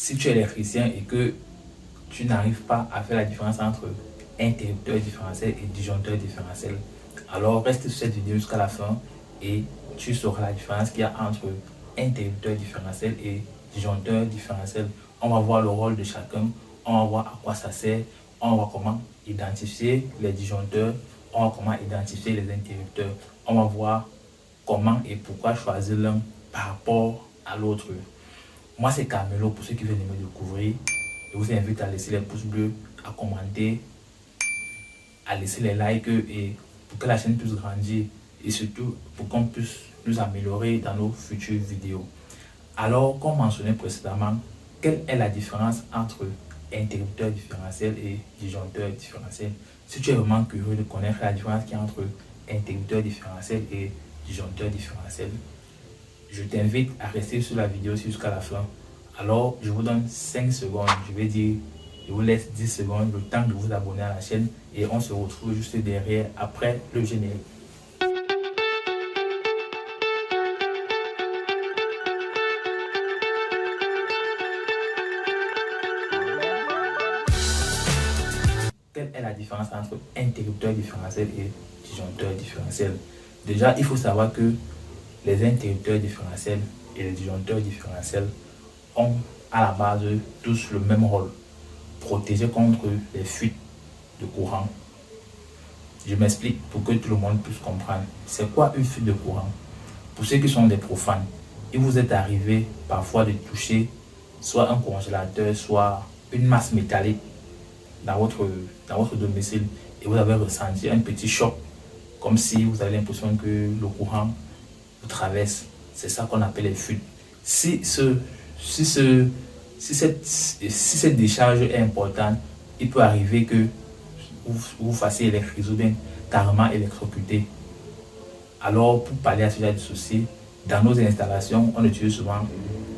si tu es électricien et que tu n'arrives pas à faire la différence entre interrupteur différentiel et disjoncteur différentiel, alors reste sur cette vidéo jusqu'à la fin et tu sauras la différence qu'il y a entre interrupteur différentiel et disjoncteur différentiel. On va voir le rôle de chacun, on va voir à quoi ça sert, on va voir comment identifier les disjoncteurs, on va voir comment identifier les interrupteurs, on va voir comment et pourquoi choisir l'un par rapport à l'autre. Moi c'est Carmelo pour ceux qui viennent de me découvrir. Je vous invite à laisser les pouces bleus, à commenter, à laisser les likes et pour que la chaîne puisse grandir et surtout pour qu'on puisse nous améliorer dans nos futures vidéos. Alors, comme mentionné précédemment, quelle est la différence entre interrupteur différentiel et disjoncteur différentiel? Si tu es vraiment curieux de connaître la différence qu'il y a entre interrupteur différentiel et disjoncteur différentiel, je t'invite à rester sur la vidéo jusqu'à la fin. Alors, je vous donne 5 secondes, je vous laisse 10 secondes, le temps de vous abonner à la chaîne et on se retrouve juste derrière, après le générique. Quelle est la différence entre interrupteur différentiel et disjoncteur différentiel? Déjà, il faut savoir que les interrupteurs différentiels et les disjoncteurs différentiels ont à la base tous le même rôle: protéger contre les fuites de courant. Je m'explique pour que tout le monde puisse comprendre. C'est quoi une fuite de courant? Pour ceux qui sont des profanes, il vous est arrivé parfois de toucher soit un congélateur, soit une masse métallique dans votre domicile et vous avez ressenti un petit choc, comme si vous avez l'impression que le courant vous traverse. C'est ça qu'on appelle les fuites. Si cette décharge est importante, il peut arriver que vous fassiez électriser ou bien carrément électrocuter. Alors, pour pallier à ce genre de soucis, dans nos installations, on utilise souvent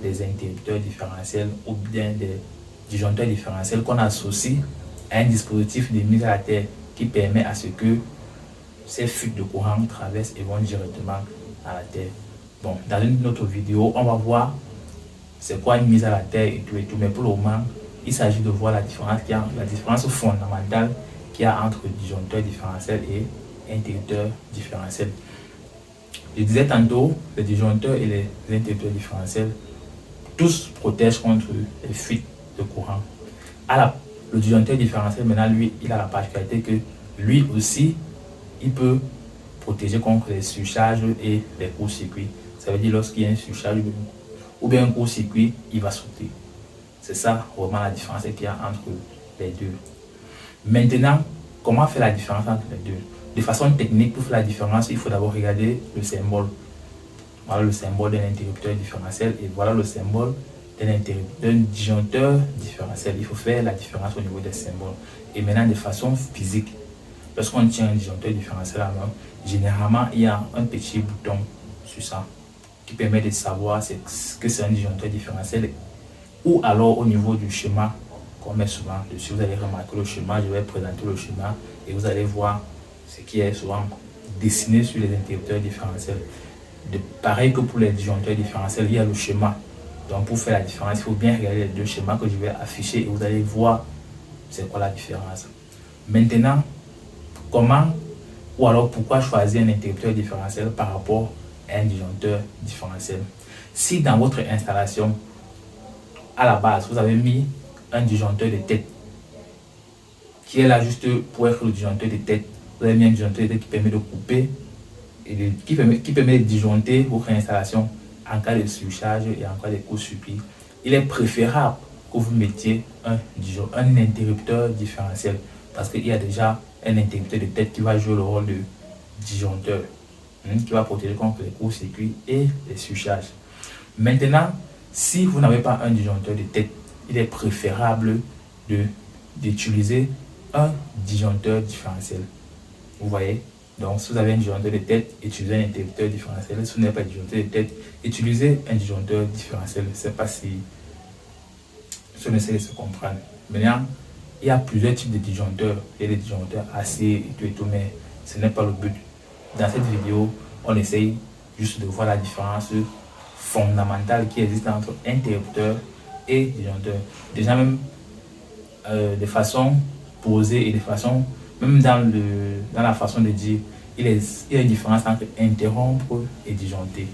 des interrupteurs différentiels ou bien des disjoncteurs différentiels qu'on associe à un dispositif de mise à la terre qui permet à ce que ces fuites de courant traversent et vont directement à la terre. Bon, dans une autre vidéo, on va voir c'est quoi une mise à la terre et tout, mais pour le moment, il s'agit de voir la différence fondamentale qu'il y a entre disjoncteur différentiel et interrupteur différentiel. Je disais tantôt, les disjoncteurs et les interrupteurs différentiels, tous protègent contre les fuites de courant. Le disjoncteur différentiel, maintenant, lui, il a la particularité que lui aussi, il peut protéger contre les surcharges et les courts-circuits. Ça veut dire lorsqu'il y a une surcharge ou bien un court-circuit, il va sauter. C'est ça vraiment la différence qu'il y a entre les deux. Maintenant, comment faire la différence entre les deux? De façon technique, pour faire la différence, il faut d'abord regarder le symbole. Voilà le symbole d'un interrupteur différentiel et voilà le symbole d'un disjoncteur différentiel. Il faut faire la différence au niveau des symboles. Et maintenant, de façon physique, lorsqu'on tient un disjoncteur différentiel à la main, généralement, il y a un petit bouton sur ça qui permet de savoir que c'est un disjoncteur différentiel, ou alors au niveau du schéma qu'on met souvent dessus. Vous allez remarquer le schéma, je vais présenter le schéma et vous allez voir ce qui est souvent dessiné sur les interrupteurs différentiels. Pareil que pour les disjoncteurs différentiels, il y a le schéma. Donc pour faire la différence, il faut bien regarder les deux schémas que je vais afficher et vous allez voir c'est quoi la différence. Maintenant, comment ou alors pourquoi choisir un interrupteur différentiel par rapport à un disjoncteur différentiel? Si dans votre installation, à la base, vous avez mis un disjoncteur de tête qui est là juste pour être le disjoncteur de tête, vous avez mis un disjoncteur de tête qui permet de couper et qui permet de disjoncter votre installation en cas de surcharge et en cas de court-circuit. Il est préférable que vous mettiez un interrupteur différentiel parce qu'il y a déjà un interrupteur de tête qui va jouer le rôle de disjoncteur, qui va protéger contre les courts-circuits et les surcharges. Maintenant, si vous n'avez pas un disjoncteur de tête, il est préférable d'utiliser un disjoncteur différentiel. Vous voyez? Donc, si vous avez un disjoncteur de tête, utilisez un interrupteur différentiel. Si vous n'avez pas de disjoncteur de tête, utilisez un disjoncteur différentiel. Je ne sais pas si je essaie de se comprendre. Maintenant, il y a plusieurs types de disjoncteurs. Il y a des disjoncteurs acier et tout, mais ce n'est pas le but. Dans cette vidéo, on essaye juste de voir la différence fondamentale qui existe entre interrupteur et disjoncteur. Déjà même de façon posée et de façon, même dans la façon de dire, il y a une différence entre interrompre et disjoncter.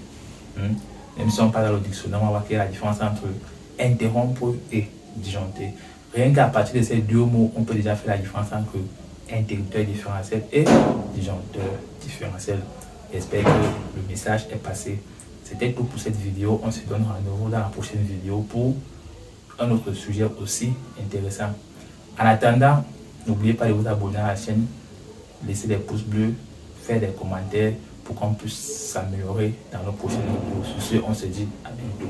Même si on parle dans le dictionnaire, on va voir qu'il y a la différence entre interrompre et disjoncter. Rien qu'à partir de ces deux mots, on peut déjà faire la différence entre interrupteur différentiel et disjoncteur différentiel. J'espère que le message est passé. C'était tout pour cette vidéo. On se donne rendez-vous dans la prochaine vidéo pour un autre sujet aussi intéressant. En attendant, n'oubliez pas de vous abonner à la chaîne, laisser des pouces bleus, faire des commentaires pour qu'on puisse s'améliorer dans nos prochaines vidéos. Sur ce, on se dit à bientôt.